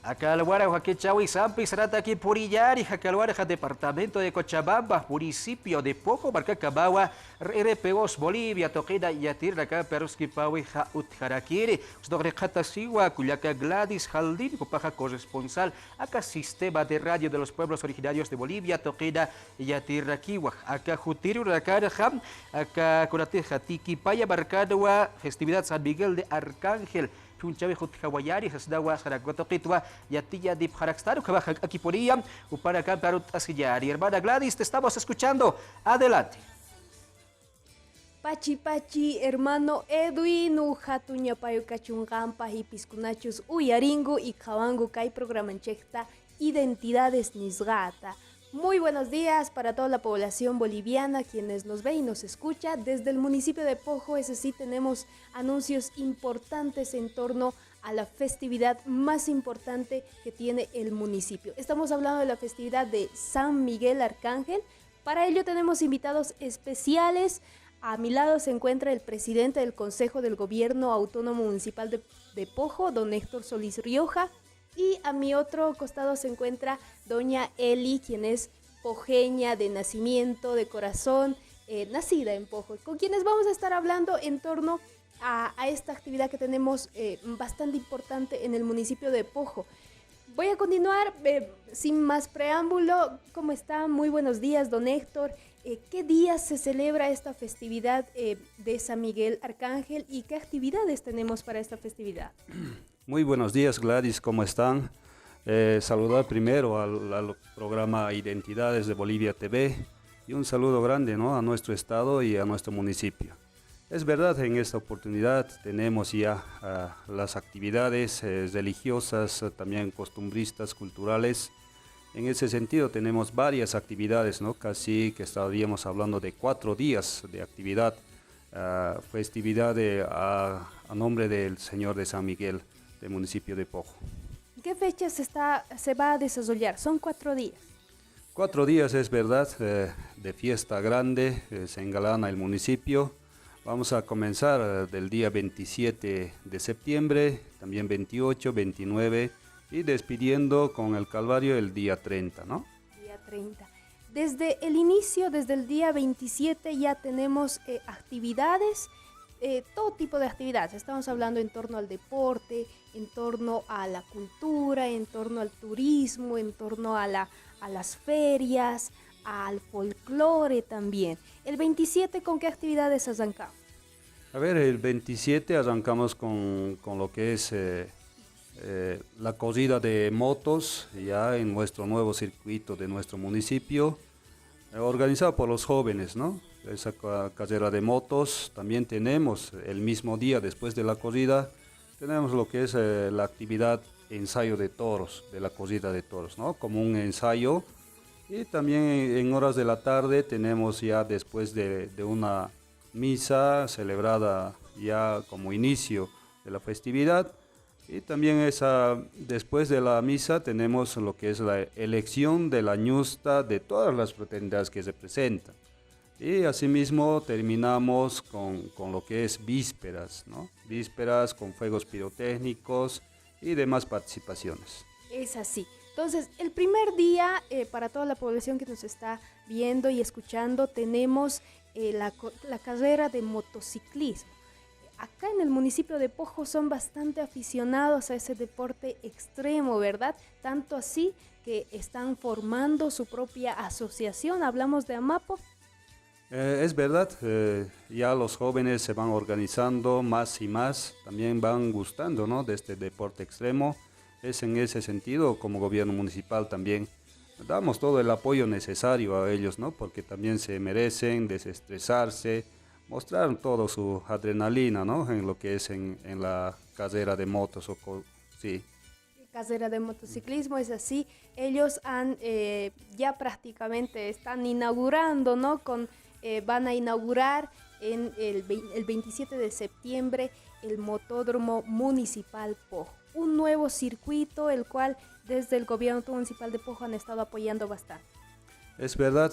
Acalhuara, Jaquechahui, Sampi, Sarata, aquí Purillari, Jacalhuara, departamento de Cochabamba, municipio de Pojo, Marcacabawa, RPOs, Bolivia, Toqueda, Yatir, acá, Peruski, Paui, Jaut, Jarakiri, Sdorrecata, Siwa, Cuyaca, Gladys, Jaldín, Copaja, corresponsal, acá, Sistema de Radio de los Pueblos Originarios de Bolivia, Toqueda, Yatir, Rakiwa, acá, Jutiru, Rakarajam, acá, Corateja, Tiki, Paya, Barcadua, Festividad San Miguel de Arcángel, Chunchawi Hawayari, Hasdawa, Saragotokitwa, Yatilla Dip Harakstaru, aquí poría, para acá, Parut Asillari. Hermana Gladys, te estamos escuchando. Adelante. Pachi Pachi, hermano Edwin, Hatuña Payo Cachungampa, Hipiscunachus, Uyaringu y Kawangu Kai Programanchekta, Identidades Nisgata. Muy buenos días para toda la población boliviana, quienes nos ve y nos escucha. Desde el municipio de Pojo, ese sí, tenemos anuncios importantes en torno a la festividad más importante que tiene el municipio. Estamos hablando de la festividad de San Miguel Arcángel. Para ello tenemos invitados especiales. A mi lado se encuentra el presidente del Consejo del Gobierno Autónomo Municipal de Pojo, don Héctor Solís Rioja. Y a mi otro costado se encuentra doña Eli, quien es pojeña de nacimiento, de corazón, nacida en Pojo, con quienes vamos a estar hablando en torno a esta actividad que tenemos bastante importante en el municipio de Pojo. Voy a continuar sin más preámbulo. ¿Cómo está? Muy buenos días, don Héctor. ¿Qué días se celebra esta festividad de San Miguel Arcángel y qué actividades tenemos para esta festividad? Muy buenos días, Gladys, ¿cómo están? Saludar primero al programa Identidades de Bolivia TV y un saludo grande, ¿no?, a nuestro estado y a nuestro municipio. Es verdad, en esta oportunidad tenemos ya las actividades religiosas, también costumbristas, culturales. En ese sentido tenemos varias actividades, ¿no? Casi que estaríamos hablando de 4 días de actividad, festividad a nombre del Señor de San Miguel, del municipio de Pojo. ¿Qué fechas se va a desarrollar? Son 4 días. 4 días, es verdad, de fiesta grande, se engalana el municipio. Vamos a comenzar del día 27 de septiembre, también 28, 29 y despidiendo con el Calvario el día 30, ¿no? Día 30. Desde el inicio, desde el día 27 ya tenemos actividades, todo tipo de actividades. Estamos hablando en torno al deporte, en torno a la cultura, en torno al turismo, en torno a las ferias, al folclore también. El 27, ¿con qué actividades arrancamos? A ver, el 27 arrancamos con lo que es la corrida de motos, ya en nuestro nuevo circuito de nuestro municipio, organizado por los jóvenes, ¿no? Esa carrera de motos. También tenemos el mismo día, después de la corrida, tenemos lo que es la actividad ensayo de toros, de la corrida de toros, ¿no? Como un ensayo. Y también en horas de la tarde tenemos ya, después de una misa celebrada ya como inicio de la festividad, y también después de la misa tenemos lo que es la elección de la ñusta de todas las fraternidades que se presentan. Y asimismo terminamos con lo que es vísperas, ¿no? Vísperas con fuegos pirotécnicos y demás participaciones. Es así. Entonces, el primer día, para toda la población que nos está viendo y escuchando, tenemos la carrera de motociclismo. Acá en el municipio de Pojo son bastante aficionados a ese deporte extremo, ¿verdad? Tanto así que están formando su propia asociación. Hablamos de AMAPO. Es verdad, ya los jóvenes se van organizando más y más, también van gustando, ¿no?, de este deporte extremo. Es en ese sentido, como gobierno municipal también damos todo el apoyo necesario a ellos, ¿no?, porque también se merecen desestresarse, mostrar toda su adrenalina, ¿no?, en lo que es en la carrera de motos. Sí. Carrera de motociclismo, es así. Ellos ya prácticamente están inaugurando, ¿no? Van a inaugurar el 27 de septiembre el Motódromo Municipal Pojo. Un nuevo circuito, el cual desde el gobierno municipal de Pojo han estado apoyando bastante. Es verdad,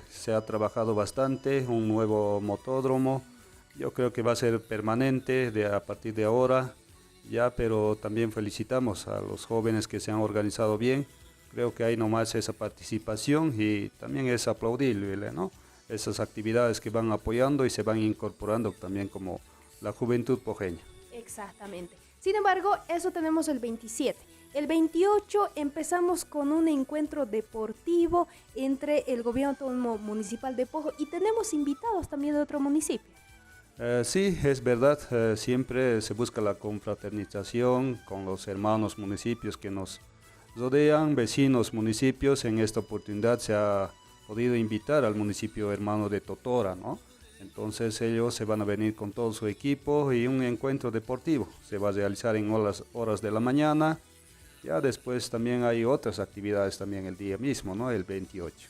se ha trabajado bastante, un nuevo motódromo. Yo creo que va a ser permanente a partir de ahora. ya, pero también felicitamos a los jóvenes que se han organizado bien. Creo que hay nomás esa participación y también es aplaudible, ¿no? Esas actividades que van apoyando y se van incorporando también como la juventud pojeña. Exactamente. Sin embargo, eso tenemos el 27. El 28 empezamos con un encuentro deportivo entre el Gobierno Autónomo Municipal de Pojo y tenemos invitados también de otro municipio. Sí, es verdad, siempre se busca la confraternización con los hermanos municipios que nos rodean, vecinos municipios. En esta oportunidad se ha podido invitar al municipio hermano de Totora, ¿no? Entonces ellos se van a venir con todo su equipo y un encuentro deportivo se va a realizar en horas de la mañana. Ya después también hay otras actividades también el día mismo, ¿no? El 28.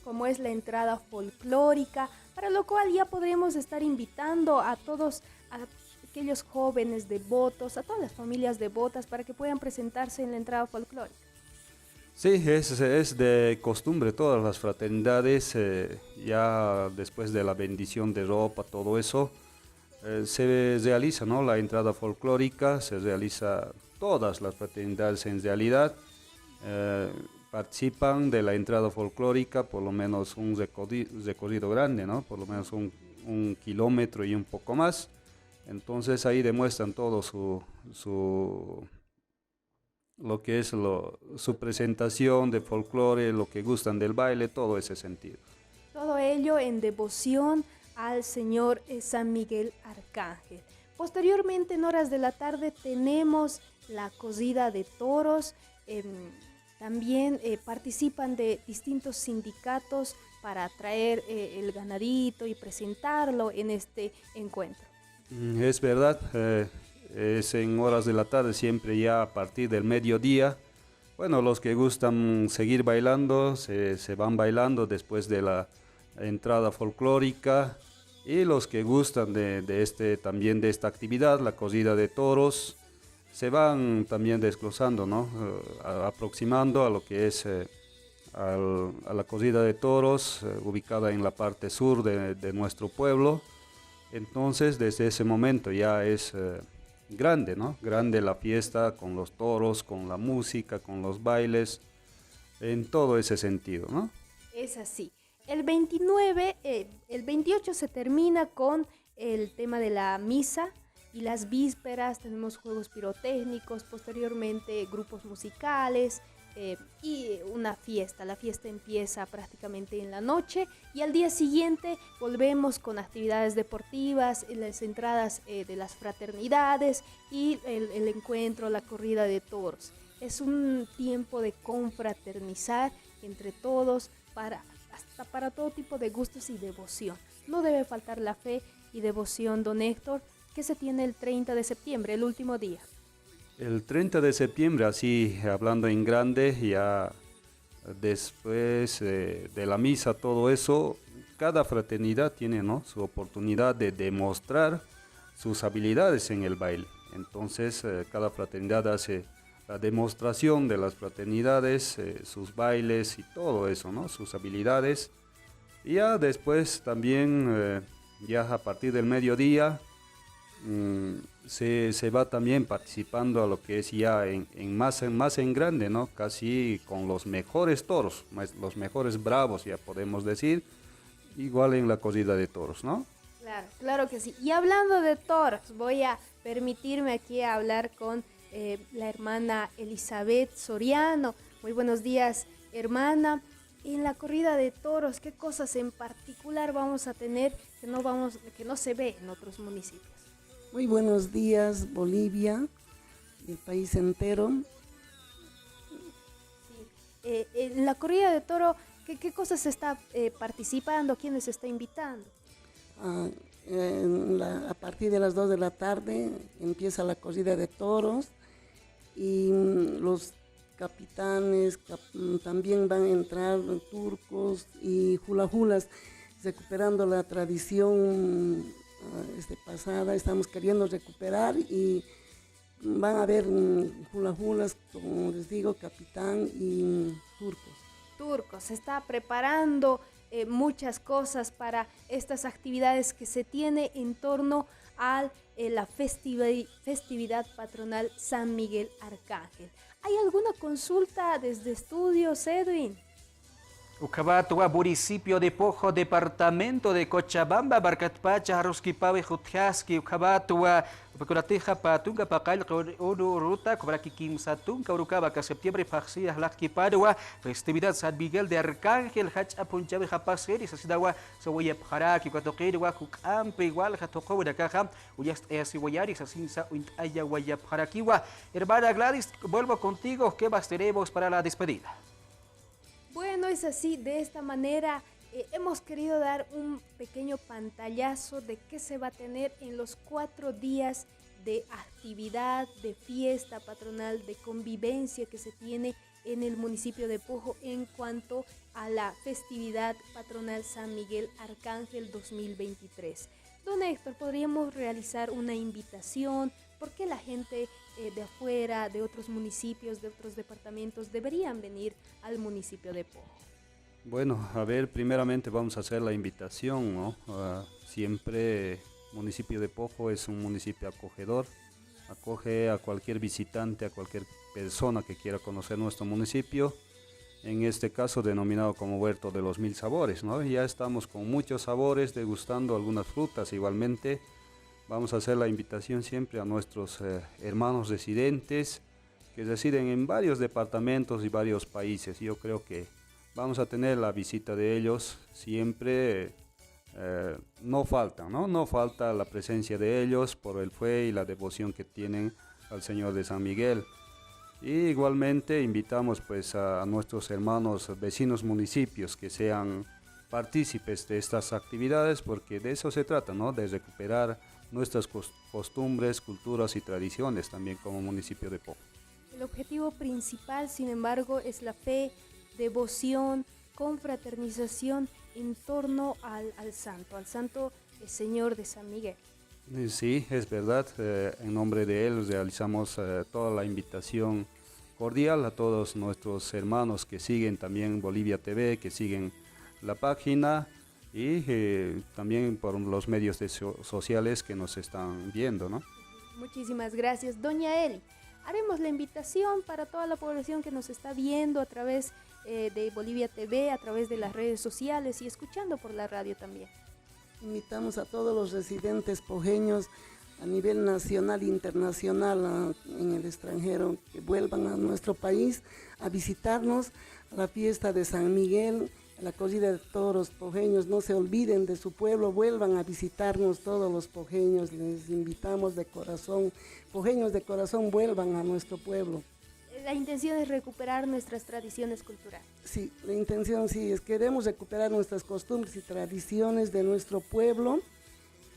Como es la entrada folclórica, para lo cual ya podremos estar invitando a todos aquellos jóvenes devotos, a todas las familias devotas para que puedan presentarse en la entrada folclórica. Sí, es de costumbre todas las fraternidades, ya después de la bendición de ropa, todo eso, se realiza, ¿no? La entrada folclórica, se realiza todas las fraternidades en realidad, participan de la entrada folclórica por lo menos un recorrido grande, ¿no? Por lo menos un kilómetro y un poco más. Entonces ahí demuestran todo lo que es su presentación de folclore, lo que gustan del baile, todo ese sentido. Todo ello en devoción al Señor San Miguel Arcángel. Posteriormente, en horas de la tarde, tenemos la cosida de toros. También participan de distintos sindicatos para traer el ganadito y presentarlo en este encuentro. Es verdad, es en horas de la tarde, siempre ya a partir del mediodía. Bueno, los que gustan seguir bailando, se van bailando después de la entrada folclórica. Y los que gustan también de esta actividad, la cosida de toros, se van también desglosando, ¿no? Aproximando a lo que es a la cosida de toros, ubicada en la parte sur de nuestro pueblo. Entonces, desde ese momento ya es grande, ¿no? Grande la fiesta con los toros, con la música, con los bailes, en todo ese sentido, ¿no? Es así. El 28 se termina con el tema de la misa y las vísperas, tenemos juegos pirotécnicos, posteriormente grupos musicales y una fiesta. La fiesta empieza prácticamente en la noche y al día siguiente volvemos con actividades deportivas, las entradas de las fraternidades y el encuentro, la corrida de toros. Es un tiempo de confraternizar entre todos hasta para todo tipo de gustos y devoción. No debe faltar la fe y devoción, don Héctor, que se tiene el 30 de septiembre, el último día. El 30 de septiembre, así hablando en grande, ya después de la misa, todo eso, cada fraternidad tiene, ¿no?, su oportunidad de demostrar sus habilidades en el baile. Entonces, cada fraternidad hace la demostración de las fraternidades, sus bailes y todo eso, ¿no?, sus habilidades. Y ya después también, ya a partir del mediodía, se va también participando a lo que es ya más en grande, ¿no? Casi con los mejores toros, los mejores bravos, ya podemos decir, igual en la corrida de toros, ¿no? Claro, claro que sí. Y hablando de toros, voy a permitirme aquí hablar con la hermana Elizabeth Soriano. Muy buenos días, hermana. En la corrida de toros, ¿qué cosas en particular vamos a tener que no se ve en otros municipios? Muy buenos días, Bolivia, el país entero. Sí. En la corrida de toro, ¿qué cosas se está participando? ¿Quiénes se está invitando? A partir de las 2 de la tarde empieza la corrida de toros y los capitanes también van a entrar, turcos y hulahulas, recuperando la tradición pasada. Estamos queriendo recuperar y van a haber hulahulas, como les digo, capitán y turcos. Turcos, se está preparando muchas cosas para estas actividades que se tiene en torno a la festividad patronal San Miguel Arcángel. ¿Hay alguna consulta desde estudios, Edwin? Ucabatua, municipio de Pojo, departamento de Cochabamba, Barcatpacha, Arusquipawe, Jutjaski, Ucabatua, Pacurateja, Patunga, Pacal, Uru, Ruta, Cobraquiquim, Satunca, Urucabaca, septiembre, Paxías, Lacquipadua, festividad San Miguel de Arcángel, Hach Apunchabe, Japaseri, Sasidawa, Sawoya Paraki, Cuatoquewa, Cucampe, igual, Jatoco, de Caja, Uyast Easiwayari, Sasinsa, Uintaya, Guayaparaquiwa. Hermana Gladys, vuelvo contigo, ¿qué más tenemos para la despedida? Bueno, es así, de esta manera hemos querido dar un pequeño pantallazo de qué se va a tener en los 4 días de actividad, de fiesta patronal, de convivencia que se tiene en el municipio de Pojo en cuanto a la festividad patronal San Miguel Arcángel 2023. Don Héctor, ¿podríamos realizar una invitación? ¿Por qué la gente de afuera, de otros municipios, de otros departamentos, deberían venir al municipio de Pojo? Bueno, a ver, primeramente vamos a hacer la invitación, ¿no? Siempre municipio de Pojo es un municipio acogedor, acoge a cualquier visitante, a cualquier persona que quiera conocer nuestro municipio, en este caso denominado como Huerto de los Mil Sabores, ¿no? Ya estamos con muchos sabores, degustando algunas frutas igualmente. Vamos a hacer la invitación siempre a nuestros hermanos residentes que residen en varios departamentos y varios países. Yo creo que vamos a tener la visita de ellos siempre, no falta, ¿no? No falta la presencia de ellos por el fe y la devoción que tienen al Señor de San Miguel. Y igualmente invitamos pues a nuestros hermanos vecinos municipios que sean partícipes de estas actividades, porque de eso se trata, ¿no? De recuperar nuestras costumbres, culturas y tradiciones también como municipio de Pojo. El objetivo principal, sin embargo, es la fe, devoción, confraternización en torno al santo Señor de San Miguel. Sí, es verdad, en nombre de él realizamos toda la invitación cordial a todos nuestros hermanos que siguen también Bolivia TV, que siguen la página y también por los medios sociales que nos están viendo, ¿no? Muchísimas gracias, doña Eli. Haremos la invitación para toda la población que nos está viendo a través de Bolivia TV, a través de las redes sociales y escuchando por la radio también. Invitamos a todos los residentes pojeños a nivel nacional e internacional en el extranjero que vuelvan a nuestro país a visitarnos a la fiesta de San Miguel, a la corrida de toros pojeños. No se olviden de su pueblo, vuelvan a visitarnos todos los pojeños, les invitamos de corazón. Pojeños de corazón, vuelvan a nuestro pueblo. La intención es recuperar nuestras tradiciones culturales. Sí, la intención sí es queremos recuperar nuestras costumbres y tradiciones de nuestro pueblo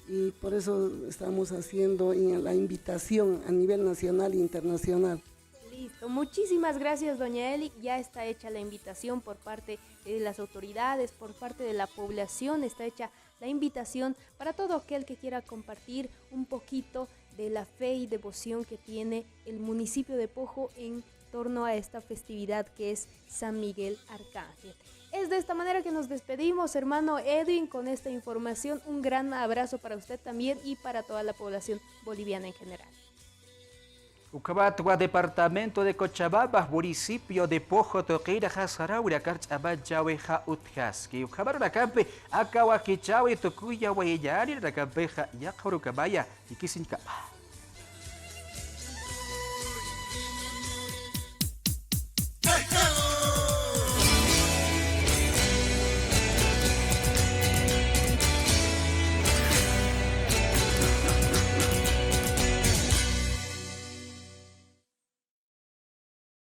y por eso estamos haciendo la invitación a nivel nacional e internacional. Listo, muchísimas gracias, doña Eli. Ya está hecha la invitación por parte de las autoridades, por parte de la población, está hecha la invitación para todo aquel que quiera compartir un poquito de la fe y devoción que tiene el municipio de Pojo en torno a esta festividad que es San Miguel Arcángel. Es de esta manera que nos despedimos, hermano Edwin, con esta información. Un gran abrazo para usted también y para toda la población boliviana en general. Ucabatua, departamento de Cochabamba, municipio de Pojo, Toqueira, Hasaraura, Carchabajawe, Jautjaski. Ucabaruna Campe, Akawakichawe, Tokuya, Wayari, Rakabeja, Yakaurukabaya, y Kisinkapa.